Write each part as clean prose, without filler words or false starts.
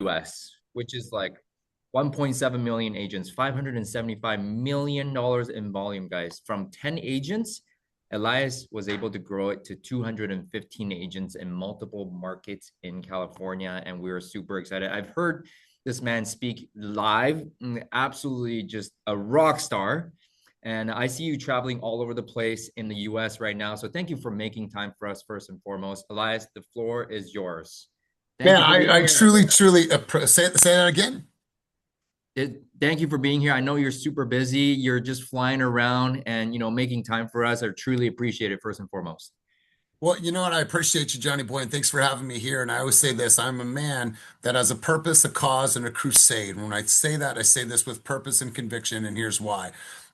US, which is like 1.7 million agents, $575 million in volume, guys. From 10 agents, Elias was able to grow it to 215 agents in multiple markets in California. And we were super excited. I've heard this man speak live, absolutely just a rock star. And I see you traveling all over the place in the US right now. So thank you for making time for us, first and foremost. Elias, the floor is yours. Thank Man, you for being I here. truly say that again. Thank you for being here. I know you're super busy. You're just flying around and making time for us. I truly appreciate it, first and foremost. Well, you know what? I appreciate you, Johnny Boy, and thanks for having me here. And I always say this, I'm a man that has a purpose, a cause, and a crusade. When I say that, I say this with purpose and conviction, and here's why.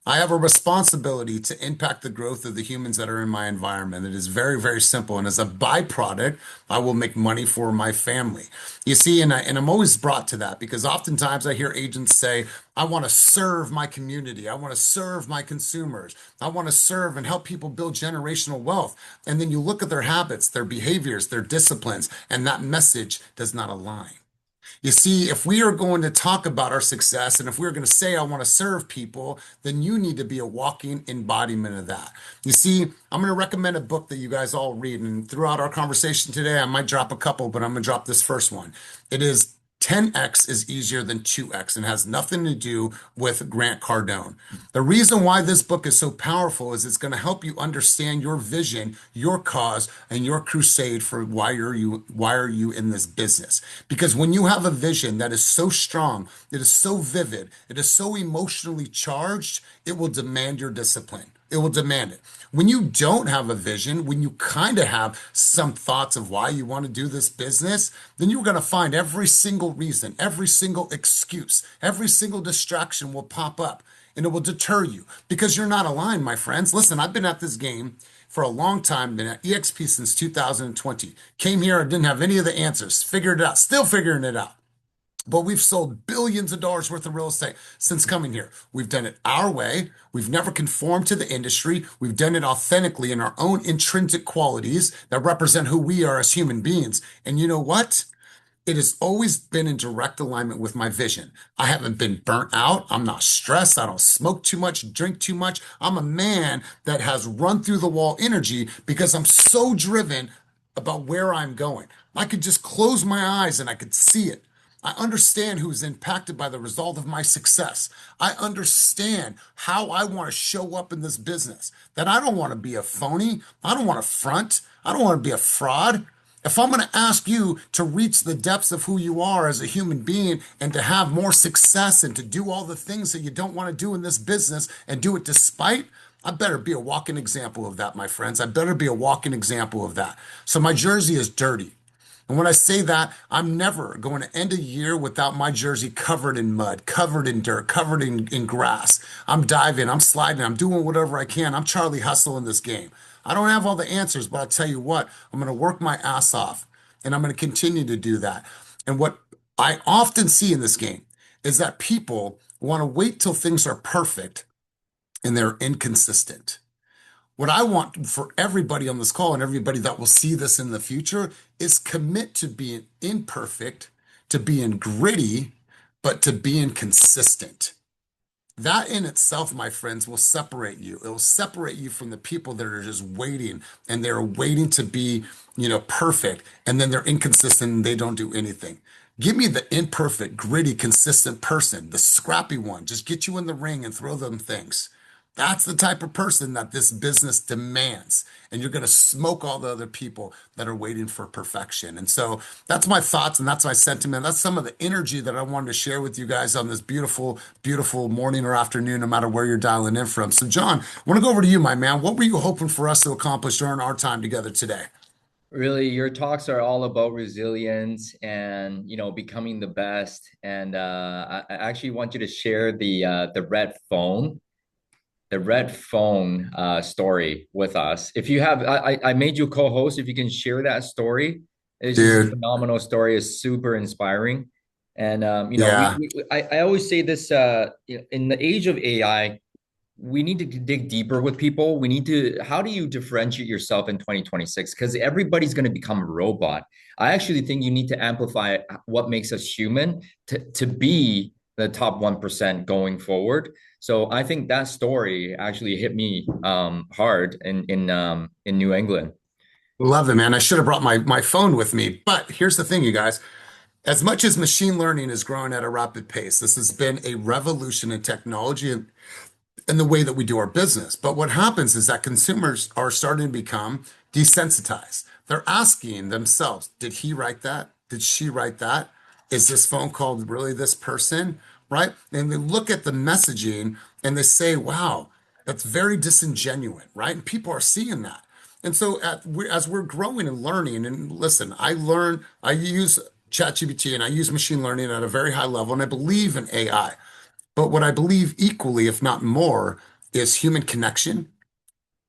I have a responsibility to impact the growth of the humans that are in my environment. It is very, very simple. And as a byproduct, I will make money for my family. You see, and I'm always brought to that because oftentimes I hear agents say, I want to serve my community. I want to serve my consumers. I want to serve and help people build generational wealth. And then you look at their habits, their behaviors, their disciplines, and that message does not align. You see, if we are going to talk about our success and if we're going to say, I want to serve people, then you need to be a walking embodiment of that. You see, I'm going to recommend a book that you guys all read. And throughout our conversation today, I might drop a couple, but I'm going to drop this first one. It is 10x is easier than 2x and has nothing to do with Grant Cardone. The reason why this book is so powerful is it's going to help you understand your vision, your cause, and your crusade for why are you in this business? Because when you have a vision that is so strong, it is so vivid, it is so emotionally charged, it will demand your discipline. It will demand it. When you don't have a vision, when you kind of have some thoughts of why you want to do this business, then you're going to find every single reason, every single excuse, every single distraction will pop up and it will deter you because you're not aligned, my friends. Listen, I've been at this game for a long time, been at EXP since 2020. Came here, I didn't have any of the answers, figured it out, still figuring it out. But we've sold billions of dollars worth of real estate since coming here. We've done it our way. We've never conformed to the industry. We've done it authentically in our own intrinsic qualities that represent who we are as human beings. And you know what? It has always been in direct alignment with my vision. I haven't been burnt out. I'm not stressed. I don't smoke too much, drink too much. I'm a man that has run through the wall energy because I'm so driven about where I'm going. I could just close my eyes and I could see it. I understand who's impacted by the result of my success. I understand how I want to show up in this business. That I don't want to be a phony. I don't want to front. I don't want to be a fraud. If I'm going to ask you to reach the depths of who you are as a human being and to have more success and to do all the things that you don't want to do in this business and do it despite, I better be a walking example of that, my friends. I better be a walking example of that. So my jersey is dirty. And when I say that, I'm never going to end a year without my jersey covered in mud, covered in dirt, covered in grass. I'm diving, I'm sliding, I'm doing whatever I can. I'm Charlie Hustle in this game. I don't have all the answers, but I'll tell you what, I'm going to work my ass off and I'm going to continue to do that. And what I often see in this game is that people want to wait till things are perfect and they're inconsistent. What I want for everybody on this call and everybody that will see this in the future is commit to being imperfect, to being gritty, but to being consistent. That in itself, my friends, will separate you. It will separate you from the people that are just waiting and they're waiting to be, perfect. And then they're inconsistent and they don't do anything. Give me the imperfect, gritty, consistent person, the scrappy one. Just get you in the ring and throw them things. That's the type of person that this business demands. And you're going to smoke all the other people that are waiting for perfection. And so that's my thoughts and that's my sentiment. That's some of the energy that I wanted to share with you guys on this beautiful, beautiful morning or afternoon, no matter where you're dialing in from. So, John, I want to go over to you, my man. What were you hoping for us to accomplish during our time together today? Really, your talks are all about resilience and becoming the best. And I actually want you to share the red phone story with us. If you have, I made you co-host. If you can share that story, it's just a Dude, phenomenal story. It's super inspiring. And yeah, I always say this. In the age of AI, we need to dig deeper with people. We need to, how do you differentiate yourself in 2026? Because everybody's going to become a robot. I actually think you need to amplify what makes us human to be the top 1% going forward. So I think that story actually hit me hard in New England. Love it, man. I should have brought my phone with me. But here's the thing, you guys. As much as machine learning is growing at a rapid pace, this has been a revolution in technology and the way that we do our business. But what happens is that consumers are starting to become desensitized. They're asking themselves, did he write that? Did she write that? Is this phone call really this person? Right? And they look at the messaging and they say, wow, that's very disingenuous, right? And people are seeing that. And so as we're growing and learning, and listen, I use ChatGPT and I use machine learning at a very high level, and I believe in AI. But what I believe equally, if not more, is human connection,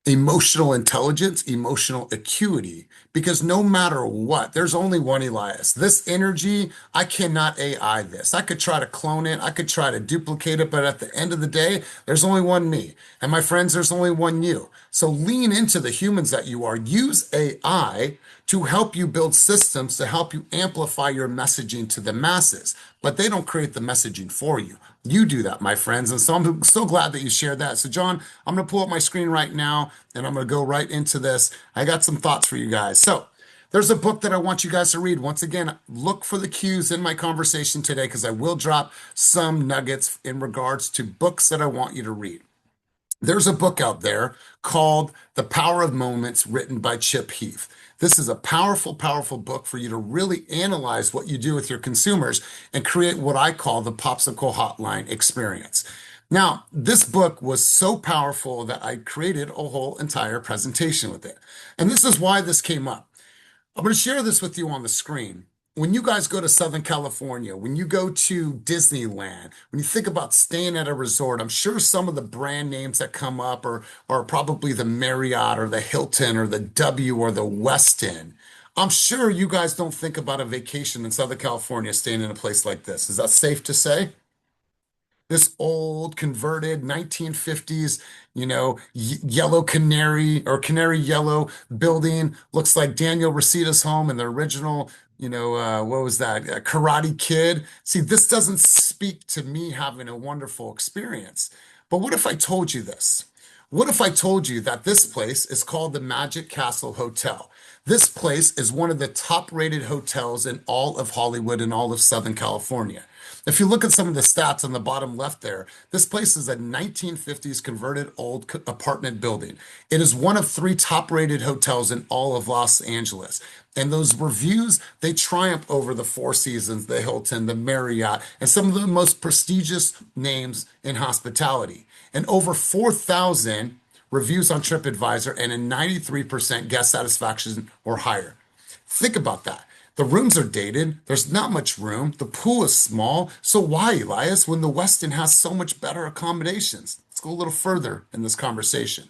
emotional intelligence, emotional acuity. Because no matter what, there's only one Elias. This energy, I cannot AI this. I could try to clone it, I could try to duplicate it, but at the end of the day, there's only one me. And my friends, there's only one you. So lean into the humans that you are. Use AI to help you build systems to help you amplify your messaging to the masses. But they don't create the messaging for you. You do that, my friends. And so I'm so glad that you shared that. So, John, I'm going to pull up my screen right now and I'm going to go right into this. I got some thoughts for you guys. So, there's a book that I want you guys to read. Once again, look for the cues in my conversation today because I will drop some nuggets in regards to books that I want you to read. There's a book out there called The Power of Moments, written by Chip Heath. This is a powerful, powerful book for you to really analyze what you do with your consumers and create what I call the popsicle hotline experience. Now, this book was so powerful that I created a whole entire presentation with it. And this is why this came up. I'm going to share this with you on the screen. When you guys go to Southern California, when you go to Disneyland, when you think about staying at a resort, I'm sure some of the brand names that come up are probably the Marriott or the Hilton or the W or the Westin. I'm sure you guys don't think about a vacation in Southern California staying in a place like this. Is that safe to say? This old converted 1950s, yellow canary or canary yellow building looks like Daniel Resita's home in the original, what was that? Karate Kid. See, this doesn't speak to me having a wonderful experience. But what if I told you this? What if I told you that this place is called the Magic Castle Hotel? This place is one of the top rated hotels in all of Hollywood and all of Southern California. If you look at some of the stats on the bottom left there, this place is a 1950s converted old apartment building. It is one of three top rated hotels in all of Los Angeles. And those reviews, they triumph over the Four Seasons, the Hilton, the Marriott, and some of the most prestigious names in hospitality. And over 4,000 reviews on TripAdvisor and a 93% guest satisfaction or higher. Think about that. The rooms are dated. There's not much room. The pool is small. So why, Elias, when the Westin has so much better accommodations? Let's go a little further in this conversation.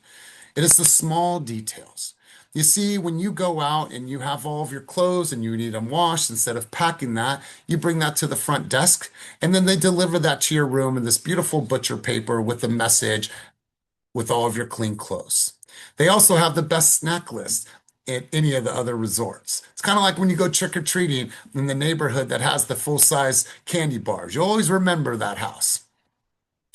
It is the small details. You see, when you go out and you have all of your clothes and you need them washed, instead of packing that, you bring that to the front desk and then they deliver that to your room in this beautiful butcher paper with a message with all of your clean clothes. They also have the best snack list at any of the other resorts. It's kind of like when you go trick or treating in the neighborhood that has the full size candy bars. You always remember that house.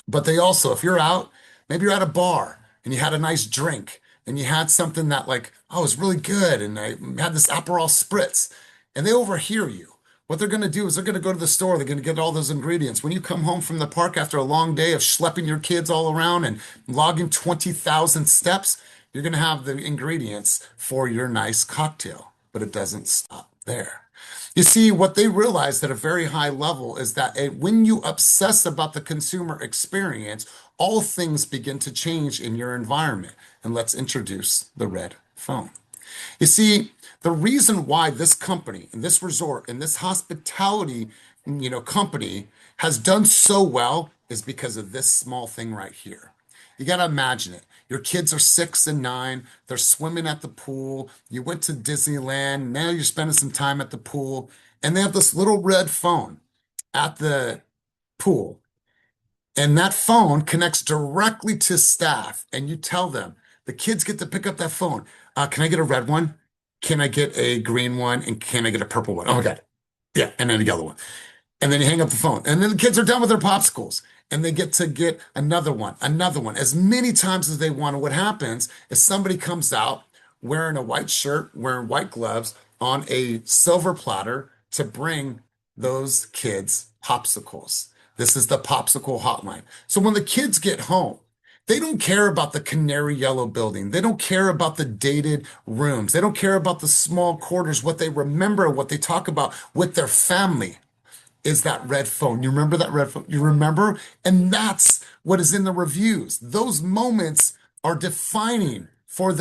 But they also, if you're out, maybe you're at a bar and you had a nice drink and you had something that like, oh, it was really good. And I had this Aperol spritz and they overhear you. What they're going to do is they're going to go to the store. They're going to get all those ingredients. When you come home from the park after a long day of schlepping your kids all around and logging 20,000 steps, you're going to have the ingredients for your nice cocktail. But it doesn't stop there. You see, what they realize at a very high level is that when you obsess about the consumer experience, all things begin to change in your environment. And let's introduce the red phone. You see, the reason why this company and this resort and this hospitality, company has done so well is because of this small thing right here. You got to imagine it. Your kids are 6 and 9. They're swimming at the pool. You went to Disneyland. Now you're spending some time at the pool. And they have this little red phone at the pool. And that phone connects directly to staff, and you tell them the kids get to pick up that phone. Can I get a red one? Can I get a green one? And can I get a purple one? Oh my God. Yeah, and then a yellow one. And then you hang up the phone. And then the kids are done with their popsicles and they get to get another one, as many times as they want. And what happens is somebody comes out wearing a white shirt, wearing white gloves on a silver platter to bring those kids popsicles. This is the popsicle hotline. So when the kids get home, they don't care about the canary yellow building. They don't care about the dated rooms. They don't care about the small quarters. What they remember, what they talk about with their family is that red phone. You remember that red phone? You remember? And that's what is in the reviews. Those moments are defining for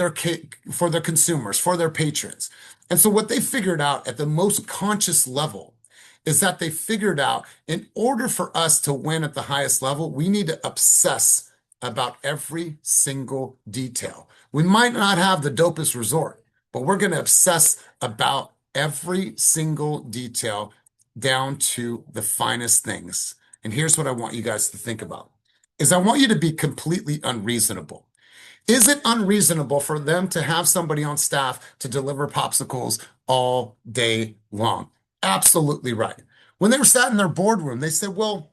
for their consumers, for their patrons. And so what they figured out at the most conscious level is that they figured out in order for us to win at the highest level, we need to obsess about every single detail. We might not have the dopest resort, but we're going to obsess about every single detail down to the finest things. And here's what I want you guys to think about is I want you to be completely unreasonable. Is it unreasonable for them to have somebody on staff to deliver popsicles all day long? Absolutely right. When they were sat in their boardroom, they said, well,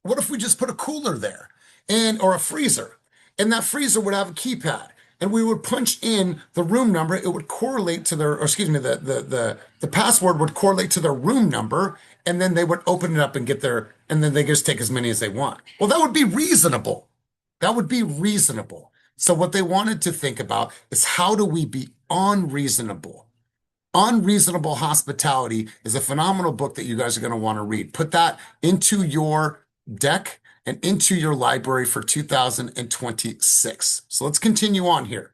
what if we just put a cooler there and or a freezer? And that freezer would have a keypad. And we would punch in the room number. It would correlate to their, or excuse me, the password would correlate to their room number. And then they would open it up and get their, and then they just take as many as they want. Well, that would be reasonable. That would be reasonable. So what they wanted to think about is how do we be unreasonable? Unreasonable Hospitality is a phenomenal book that you guys are going to want to read. Put that into your deck and into your library for 2026. So let's continue on here.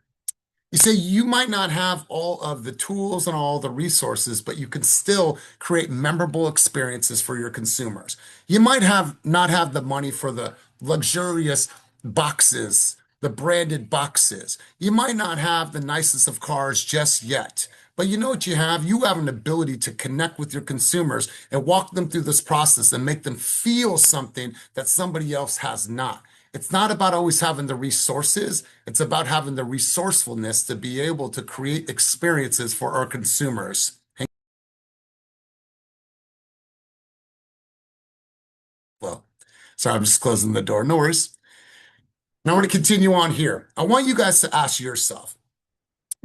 You say you might not have all of the tools and all the resources, but you can still create memorable experiences for your consumers. You might have not have the money for the luxurious boxes, the branded boxes. You might not have the nicest of cars just yet. But you know what you have? You have an ability to connect with your consumers and walk them through this process and make them feel something that somebody else has not. It's not about always having the resources. It's about having the resourcefulness to be able to create experiences for our consumers. Well, sorry, I'm just closing the door. No worries. Now I want to continue on here. I want you guys to ask yourself,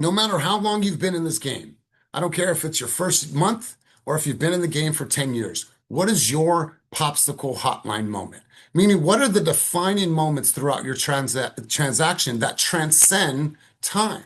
no matter how long you've been in this game, I don't care if it's your first month or if you've been in the game for 10 years, what is your popsicle hotline moment? Meaning, what are the defining moments throughout your transaction that transcend time?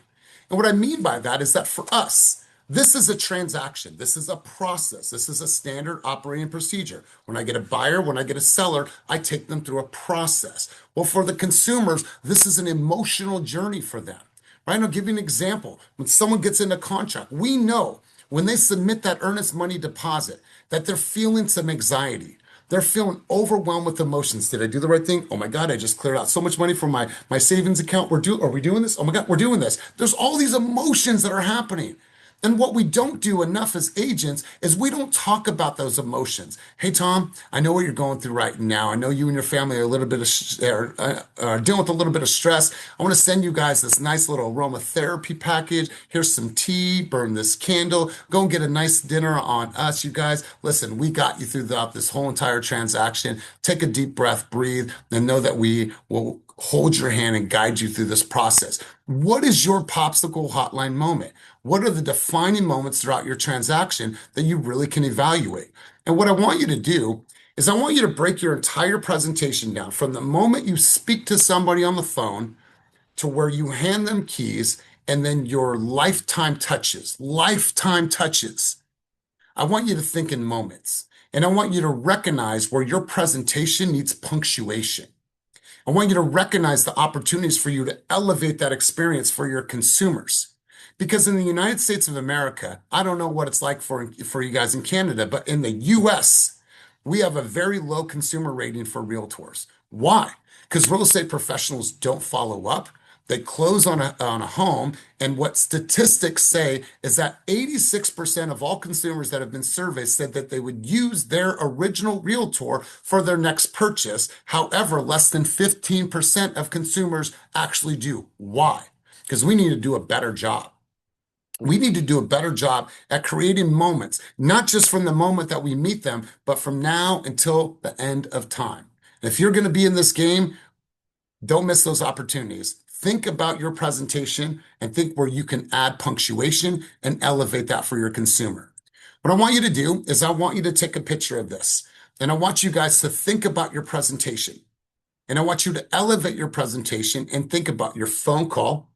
And what I mean by that is that for us, this is a transaction. This is a process. This is a standard operating procedure. When I get a buyer, when I get a seller, I take them through a process. Well, for the consumers, this is an emotional journey for them. Right? I'll give you an example. When someone gets in a contract, we know when they submit that earnest money deposit that they're feeling some anxiety. They're feeling overwhelmed with emotions. Did I do the right thing? Oh my God, I just cleared out so much money from my savings account. Are we doing this? Oh my God, we're doing this. There's all these emotions that are happening. And what we don't do enough as agents is we don't talk about those emotions. Hey, Tom, I know what you're going through right now. I know you and your family are a little bit are dealing with a little bit of stress. I want to send you guys this nice little aromatherapy package. Here's some tea, burn this candle, go and get a nice dinner on us, you guys. Listen, we got you throughout this whole entire transaction. Take a deep breath, breathe, and know that we will hold your hand and guide you through this process. What is your popsicle hotline moment? What are the defining moments throughout your transaction that you really can evaluate? And what I want you to do is I want you to break your entire presentation down from the moment you speak to somebody on the phone to where you hand them keys and then your lifetime touches, lifetime touches. I want you to think in moments and I want you to recognize where your presentation needs punctuation. I want you to recognize the opportunities for you to elevate that experience for your consumers. Because in the United States of America, I don't know what it's like for you guys in Canada, but in the US, we have a very low consumer rating for realtors. Why? Because real estate professionals don't follow up. They close on a home. And what statistics say is that 86% of all consumers that have been surveyed said that they would use their original realtor for their next purchase. However, less than 15% of consumers actually do. Why? Because we need to do a better job. We need to do a better job at creating moments, not just from the moment that we meet them, but from now until the end of time. If you're going to be in this game, don't miss those opportunities. Think about your presentation and think where you can add punctuation and elevate that for your consumer. What I want you to do is I want you to take a picture of this, and I want you guys to think about your presentation. And I want you to elevate your presentation and think about your phone call.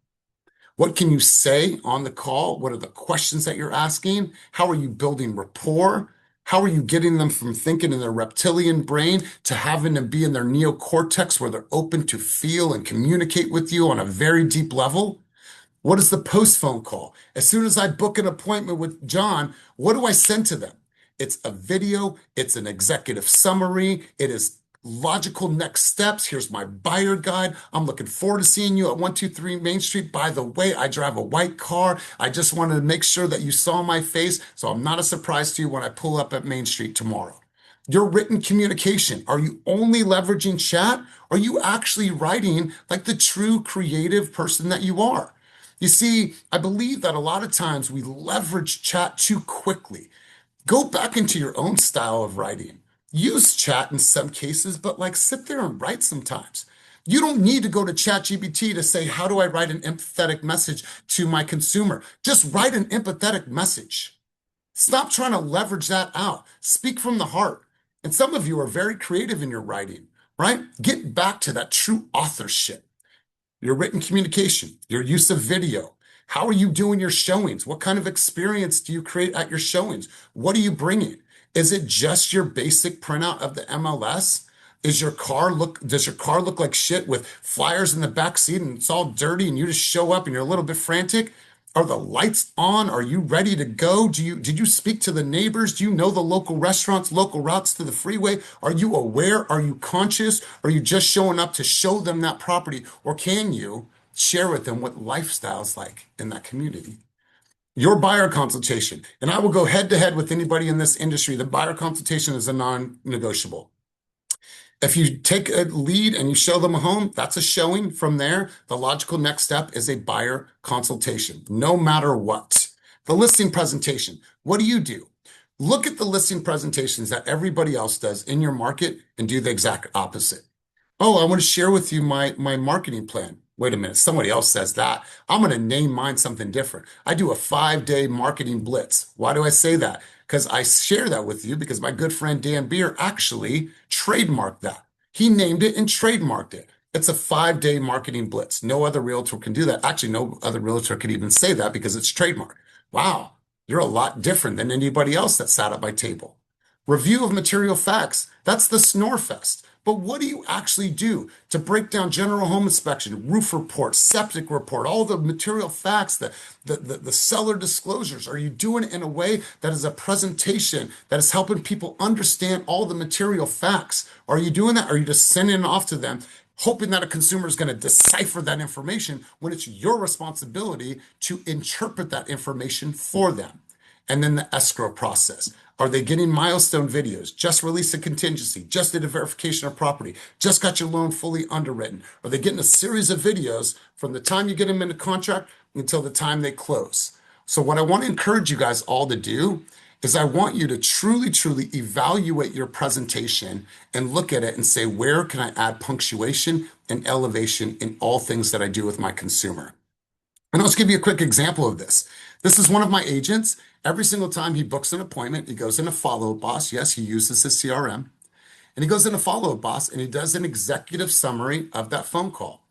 What can you say on the call? What are the questions that you're asking? How are you building rapport? How are you getting them from thinking in their reptilian brain to having them be in their neocortex where they're open to feel and communicate with you on a very deep level? What is the post phone call? As soon as I book an appointment with John, what do I send to them? It's a video, it's an executive summary, it is logical next steps. Here's my buyer guide. I'm looking forward to seeing you at 123 Main Street. By the way, I drive a white car. I just wanted to make sure that you saw my face, so I'm not a surprise to you when I pull up at Main Street tomorrow. Your written communication. Are you only leveraging chat? Are you actually writing like the true creative person that you are? You see, I believe that a lot of times we leverage chat too quickly. Go back into your own style of writing. Use chat in some cases, but like sit there and write sometimes. You don't need to go to ChatGPT to say, how do I write an empathetic message to my consumer? Just write an empathetic message. Stop trying to leverage that out. Speak from the heart. And some of you are very creative in your writing, right? Get back to that true authorship. Your written communication, your use of video. How are you doing your showings? What kind of experience do you create at your showings? What are you bringing? Is it just your basic printout of the MLS? Does your car look like shit with flyers in the back seat and it's all dirty and you just show up and you're a little bit frantic? Are the lights on? Are you ready to go? Did you speak to the neighbors? Do you know the local restaurants, local routes to the freeway? Are you aware? Are you conscious? Are you just showing up to show them that property? Or can you share with them what lifestyle's like in that community? Your buyer consultation, and I will go head to head with anybody in this industry. The buyer consultation is a non-negotiable. If you take a lead and you show them a home, that's a showing. From there, the logical next step is a buyer consultation, no matter what. The listing presentation, what do? Look at the listing presentations that everybody else does in your market and do the exact opposite. Oh, I want to share with you my marketing plan. Wait a minute, somebody else says that. I'm going to name mine something different. I do a 5-day marketing blitz. Why do I say that? Because I share that with you because my good friend Dan Beer actually trademarked that. He named it and trademarked it. It's a 5-day marketing blitz. No other realtor can do that. Actually, no other realtor could even say that because it's trademarked. Wow, you're a lot different than anybody else that sat at my table. Review of material facts. That's the snore fest. But what do you actually do to break down general home inspection, roof report, septic report, all the material facts, the seller disclosures? Are you doing it in a way that is a presentation that is helping people understand all the material facts? Are you doing that? Or are you just sending it off to them, hoping that a consumer is going to decipher that information when it's your responsibility to interpret that information for them? And then the escrow process. Are they getting milestone videos? Just released a contingency, just did a verification of property, just got your loan fully underwritten? Are they getting a series of videos from the time you get them into contract until the time they close? So what I want to encourage you guys all to do is I want you to truly, truly evaluate your presentation and look at it and say, where can I add punctuation and elevation in all things that I do with my consumer? And I'll just give you a quick example of this. This is one of my agents. Every single time he books an appointment, he goes into Follow Up Boss. Yes, he uses his CRM. And he goes into Follow Up Boss and he does an executive summary of that phone call.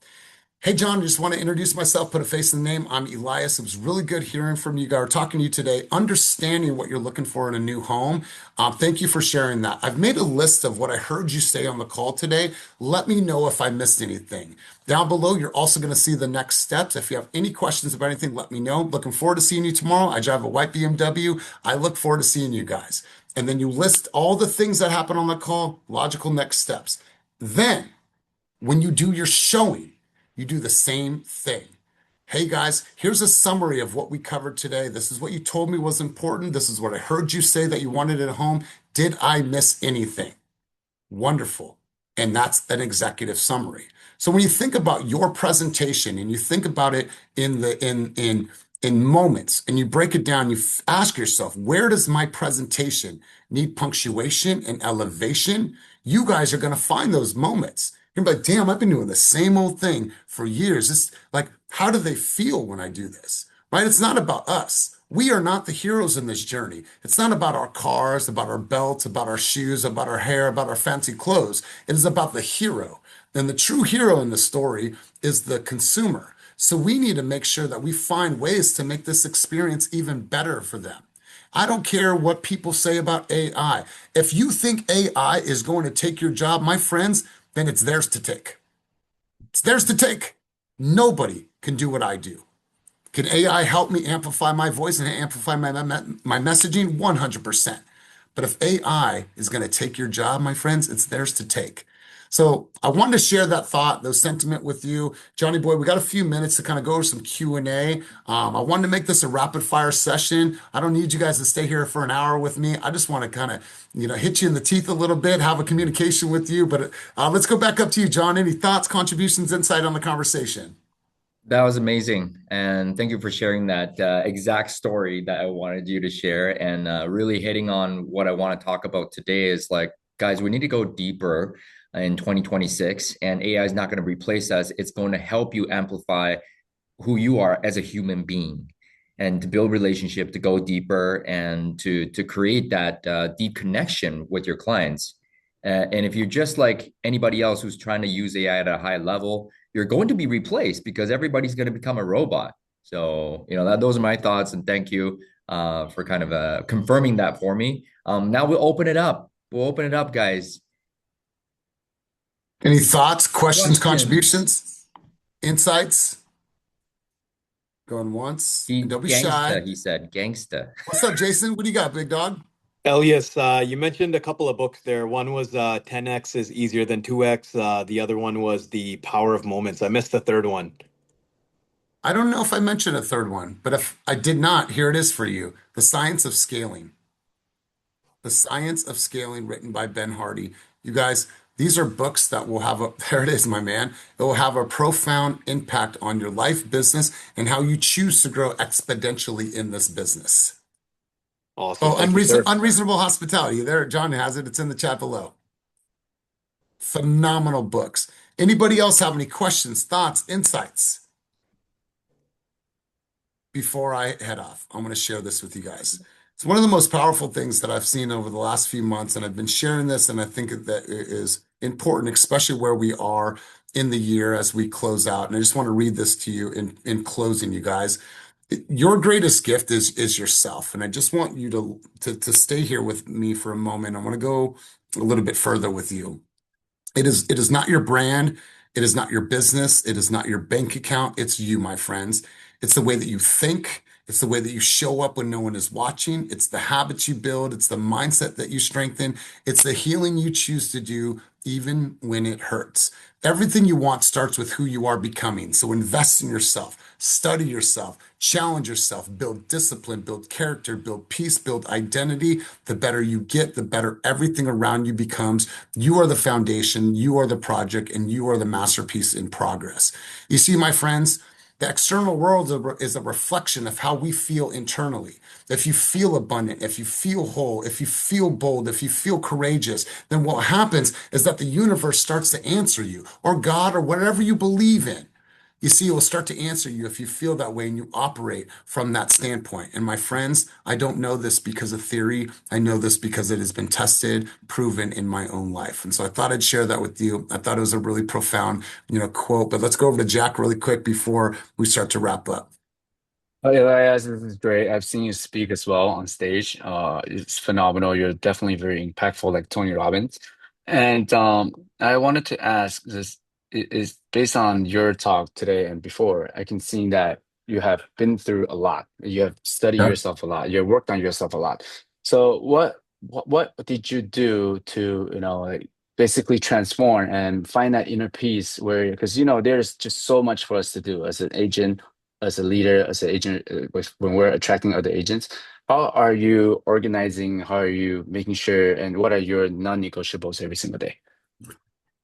Hey, John, I just want to introduce myself, put a face and name. I'm Elias. It was really good hearing from you guys, talking to you today, understanding what you're looking for in a new home. Thank you for sharing that. I've made a list of what I heard you say on the call today. Let me know if I missed anything. Down below, you're also going to see the next steps. If you have any questions about anything, let me know. Looking forward to seeing you tomorrow. I drive a white BMW. I look forward to seeing you guys. And then you list all the things that happen on the call, logical next steps. Then, when you do your showing, you do the same thing. Hey guys, here's a summary of what we covered today. This is what you told me was important. This is what I heard you say that you wanted at home. Did I miss anything? Wonderful. And that's an executive summary. So when you think about your presentation and you think about it in moments and you break it down, you ask yourself, where does my presentation need punctuation and elevation? You guys are going to find those moments. You're like, damn, I've been doing the same old thing for years. It's like, how do they feel when I do this? Right? It's not about us. We are not the heroes in this journey. It's not about our cars, about our belts, about our shoes, about our hair, about our fancy clothes. It is about the hero. And the true hero in the story is the consumer. So we need to make sure that we find ways to make this experience even better for them. I don't care what people say about AI. If you think AI is going to take your job, my friends, then it's theirs to take. It's theirs to take. Nobody can do what I do. Can AI help me amplify my voice and amplify my messaging? 100%. But if AI is going to take your job, my friends, it's theirs to take. So I wanted to share that thought, those sentiment with you. Johnny Boy, we got a few minutes to kind of go over some Q&A. I wanted to make this a rapid fire session. I don't need you guys to stay here for an hour with me. I just want to kind of, hit you in the teeth a little bit, have a communication with you. But let's go back up to you, John. Any thoughts, contributions, insight on the conversation? That was amazing. And thank you for sharing that exact story that I wanted you to share. And really hitting on what I want to talk about today is like, guys, we need to go deeper in 2026. And AI is not going to replace us, it's going to help you amplify who you are as a human being and to build relationship, to go deeper and to create that deep connection with your clients. And if you're just like anybody else who's trying to use AI at a high level, you're going to be replaced because everybody's going to become a robot. So, those are my thoughts. And thank you for kind of confirming that for me. Now we'll open it up. We'll open it up, guys. Any thoughts, questions, Questions. contributions, insights? Going once, and don't be shy. Gangsta, he said. Gangsta. What's up, Jason? What do you got, big dog? Elias, you mentioned a couple of books there. One was 10x is easier than 2x. The other one was The Power of Moments. I missed the third one. I don't know if I mentioned a third one, but if I did not, here it is for you. The Science of Scaling. The Science of Scaling, written by Ben Hardy. You guys, these are books that will have there it is, my man. It will have a profound impact on your life, business, and how you choose to grow exponentially in this business. Awesome. Oh, Thank you, sir. Unreasonable Hospitality. There, John has it. It's in the chat below. Phenomenal books. Anybody else have any questions, thoughts, insights? Before I head off, I'm going to share this with you guys. It's one of the most powerful things that I've seen over the last few months, and I've been sharing this, and I think that it is important, especially where we are in the year as we close out. And I just want to read this to you in closing, you guys. Your greatest gift is yourself, and I just want you to stay here with me for a moment. I want to go a little bit further with you. It is not your brand. It is not your business. It is not your bank account. It's you, my friends. It's the way that you think. It's the way that you show up when no one is watching. It's the habits you build. It's the mindset that you strengthen. It's the healing you choose to do even when it hurts. Everything you want starts with who you are becoming. So invest in yourself, study yourself, challenge yourself, build discipline, build character, build peace, build identity. The better you get, the better everything around you becomes. You are the foundation, you are the project, and you are the masterpiece in progress. You see, my friends, the external world is a reflection of how we feel internally. If you feel abundant, if you feel whole, if you feel bold, if you feel courageous, then what happens is that the universe starts to answer you, or God, or whatever you believe in. You see, it will start to answer you if you feel that way and you operate from that standpoint. And my friends, I don't know this because of theory. I know this because it has been tested, proven in my own life. And so I thought I'd share that with you. I thought it was a really profound, quote. But let's go over to Jack really quick before we start to wrap up. Oh, Elias, this is great. I've seen you speak as well on stage. It's phenomenal. You're definitely very impactful, like Tony Robbins. And I wanted to ask this is based on your talk today and before, I can see that you have been through a lot. You have studied Yep. yourself a lot. You have worked on yourself a lot. So what did you do to, like basically transform and find that inner peace where, because there's just so much for us to do as an agent, as a leader, as an agent, when we're attracting other agents. How are you organizing? How are you making sure? And what are your non-negotiables every single day?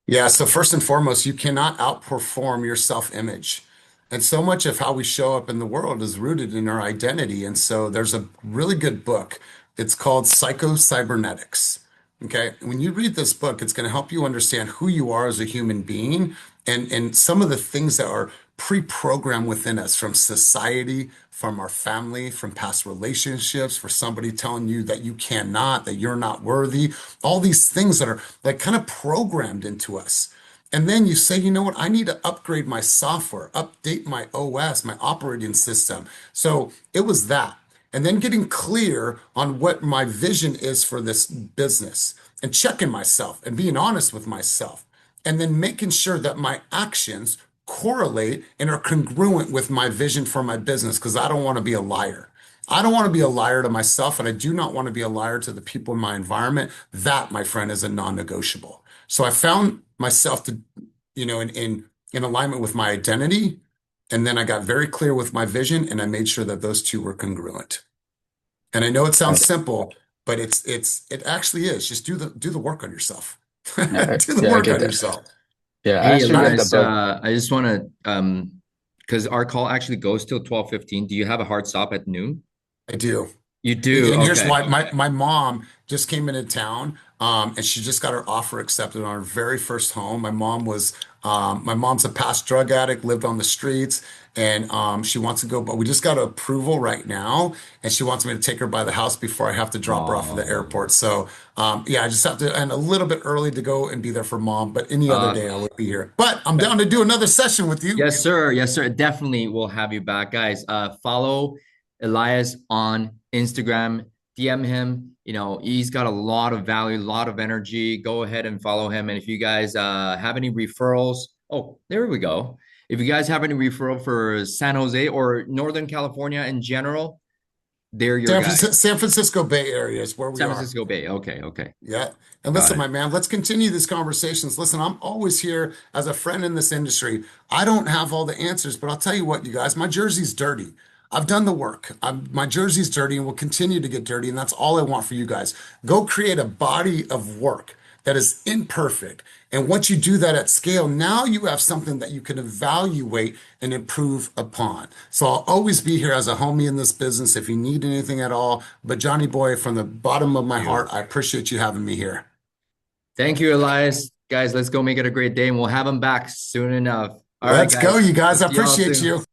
Yeah, so first and foremost, you cannot outperform your self-image. And so much of how we show up in the world is rooted in our identity. And so there's a really good book. It's called Psycho-Cybernetics. Okay. When you read this book, it's going to help you understand who you are as a human being and some of the things that are pre-programmed within us from society, from our family, from past relationships, for somebody telling you that you cannot, that you're not worthy, all these things that are like kind of programmed into us. And then you say, you know what? I need to upgrade my software, update my OS, my operating system. So it was that. And then getting clear on what my vision is for this business and checking myself and being honest with myself. And then making sure that my actions correlate and are congruent with my vision for my business because I don't want to be a liar. I don't want to be a liar to myself, and I do not want to be a liar to the people in my environment. That, my friend, is a non-negotiable. So I found myself in alignment with my identity, and then I got very clear with my vision, and I made sure that those two were congruent. And I know it sounds Got it. simple, but it actually is. Just do the work on yourself. Yeah, Do the yeah, I work get on that. yourself. Yeah, I Hey, actually read the Elias, book. I just want to because our call actually goes till 12:15. Do you have a hard stop at noon? I do. You do. And here's Okay. why my mom just came into town, and she just got her offer accepted on her very first home. My mom's a past drug addict, lived on the streets, and she wants to go, but we just got approval right now, and she wants me to take her by the house before I have to drop her off at the Oh, airport. So yeah, I just have to, and a little bit early to go and be there for mom, but any other day I would be here. But I'm down to do another session with you. yes, sir. Yes, sir. Definitely we'll have you back, guys. Follow Elias on Instagram. DM him. He's got a lot of value, a lot of energy. Go ahead and follow him. And if you guys have any referrals, oh, there we go. If you guys have any referral for San Jose or Northern California in general, they're your guys. San Francisco Bay Area is where we San are. Francisco Bay. Okay, okay. Yeah. And Got listen, it. my man, let's continue these conversations. Listen, I'm always here as a friend in this industry. I don't have all the answers, but I'll tell you what, you guys, my jersey's dirty. I've done the work. My jersey's dirty and will continue to get dirty. And that's all I want for you guys. Go create a body of work that is imperfect. And once you do that at scale, now you have something that you can evaluate and improve upon. So I'll always be here as a homie in this business if you need anything at all. But Johnny Boy, from the bottom of my heart, I appreciate you having me here. Thank you, Elias. Guys, let's go make it a great day and we'll have him back soon enough. All right, Let's go, guys. you We'll guys. I see y'all appreciate soon. you.